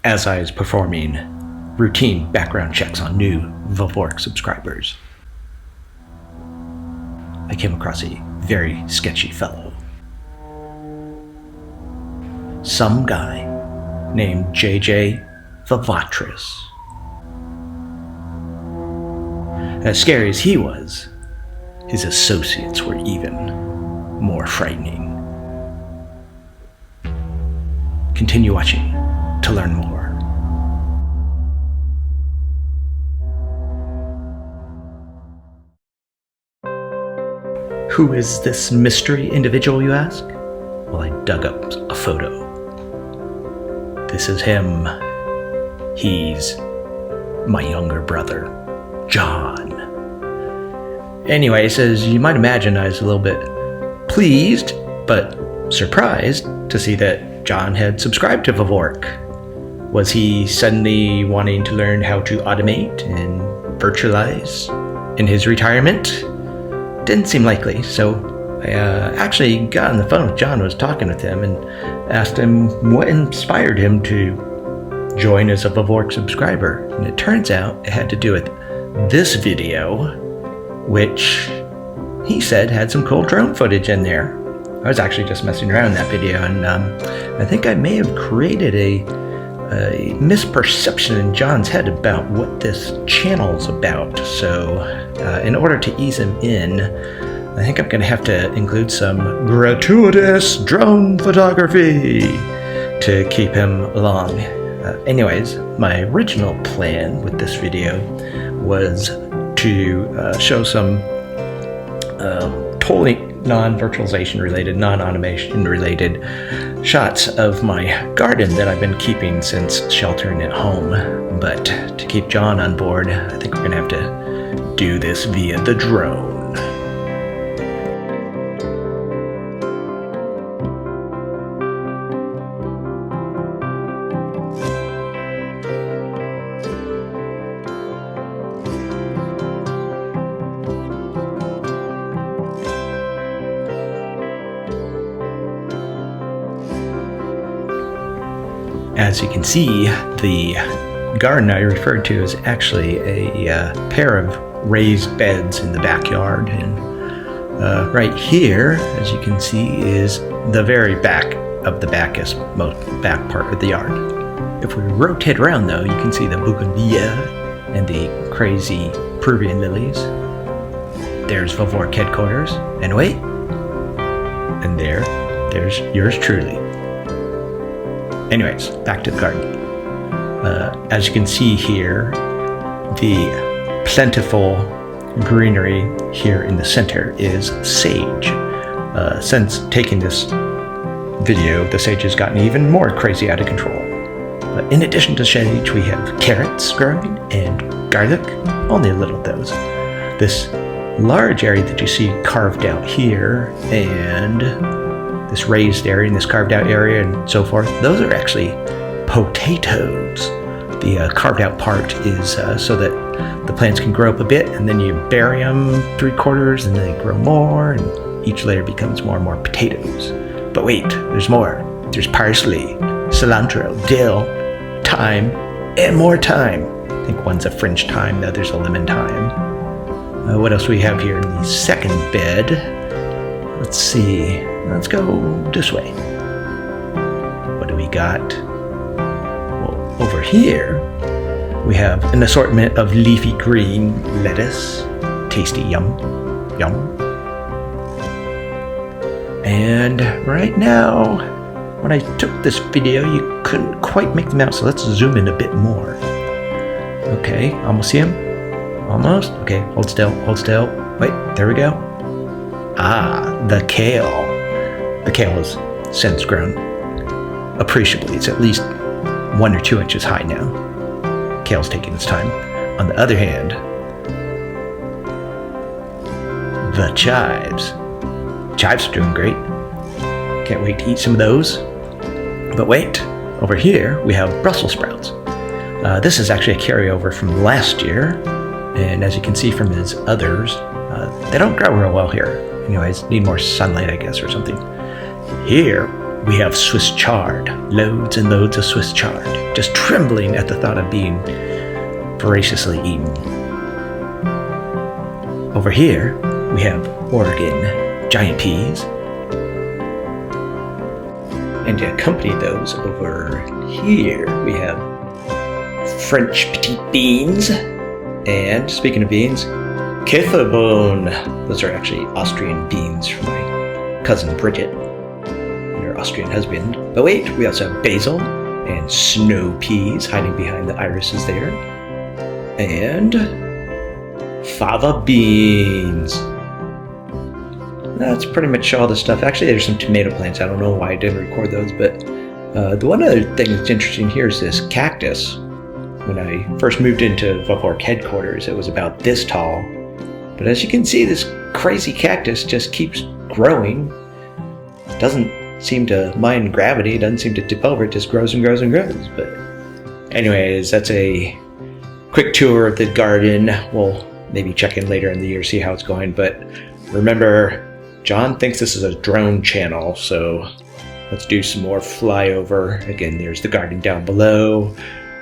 as I was performing routine background checks on new VVork subscribers, I came across a very sketchy fellow. Some guy named JJ Vivatris. As scary as he was, his associates were even more frightening. Continue watching to learn more. Who is this mystery individual, you ask? Well, I dug up a photo. This is him. He's my younger brother, John. Anyways, as you might imagine, I was a little bit pleased, but surprised to see that John had subscribed to VVork. Was he suddenly wanting to learn how to automate and virtualize in his retirement? Didn't seem likely, so I actually got on the phone with John, was talking with him, and asked him what inspired him to join as a VVork subscriber. And it turns out it had to do with this video, which he said had some cool drone footage in there. I was actually just messing around in that video, and I think I may have created a misperception in John's head about what this channel's about. So in order to ease him in, I think I'm going to have to include some gratuitous drone photography to keep him along. Anyways, my original plan with this video was to show some totally non-virtualization related, non-automation related shots of my garden that I've been keeping since sheltering at home. But to keep John on board, I think we're going to have to do this via the drone. As you can see, the garden I referred to is actually a pair of raised beds in the backyard. And right here, as you can see, is the very back of the most back part of the yard. If we rotate around, though, you can see the bougainvillea and the crazy Peruvian lilies. There's VVork headquarters. And wait, and there's yours truly. Anyways, back to the garden. As you can see here, the plentiful greenery here in the center is sage. Since taking this video, the sage has gotten even more crazy out of control. In addition to sage, we have carrots growing and garlic, only a little of those. This large area that you see carved out here, and this raised area and this carved out area and so forth, those are actually potatoes. The carved out part is so that the plants can grow up a bit, and then you bury them 3/4 and they grow more, and each layer becomes more and more potatoes. But wait, there's more. There's parsley, cilantro, dill, thyme, and more thyme. I think one's a French thyme, the other's a lemon thyme. What else do we have here in the second bed? Let's see. Let's go this way. What do we got? Well, over here, we have an assortment of leafy green lettuce. Tasty, yum, yum. And right now, when I took this video, you couldn't quite make them out, so let's zoom in a bit more. Okay, almost see them? Almost? Okay, hold still, hold still. Wait, there we go. Ah, the kale. The kale has since grown appreciably. It's at least 1 or 2 inches high now. Kale's taking its time. On the other hand, the chives. Chives are doing great. Can't wait to eat some of those. But wait, over here we have Brussels sprouts. This is actually a carryover from last year, and as you can see from his others, they don't grow real well here. Anyways, need more sunlight, I guess, or something. Here we have Swiss chard. Loads and loads of Swiss chard. Just trembling at the thought of being voraciously eaten. Over here, we have Oregon giant peas. And to accompany those, over here, we have French petite beans. And speaking of beans, Käferbohnen. Those are actually Austrian beans from my cousin Bridget and her Austrian husband. But wait, we also have basil and snow peas hiding behind the irises there. And fava beans. That's pretty much all the stuff. Actually, there's some tomato plants. I don't know why I didn't record those, but the one other thing that's interesting here is this cactus. When I first moved into VVork headquarters, it was about this tall. But as you can see, this crazy cactus just keeps growing. Doesn't seem to mind gravity, doesn't seem to tip over, it just grows and grows and grows. But anyways, that's a quick tour of the garden. We'll maybe check in later in the year, see how it's going. But remember, John thinks this is a drone channel, so let's do some more flyover. Again, there's the garden down below,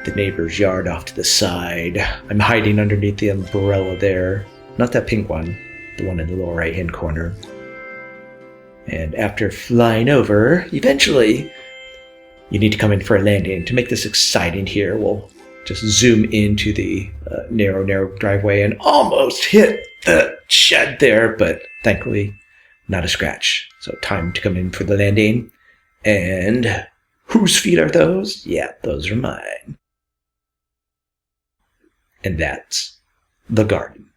the neighbor's yard off to the side. I'm hiding underneath the umbrella there. Not that pink one, the one in the lower right-hand corner. And after flying over, eventually, you need to come in for a landing. To make this exciting here, we'll just zoom into the narrow driveway and almost hit the shed there, but thankfully, not a scratch. So time to come in for the landing. And whose feet are those? Yeah, those are mine. And that's the garden.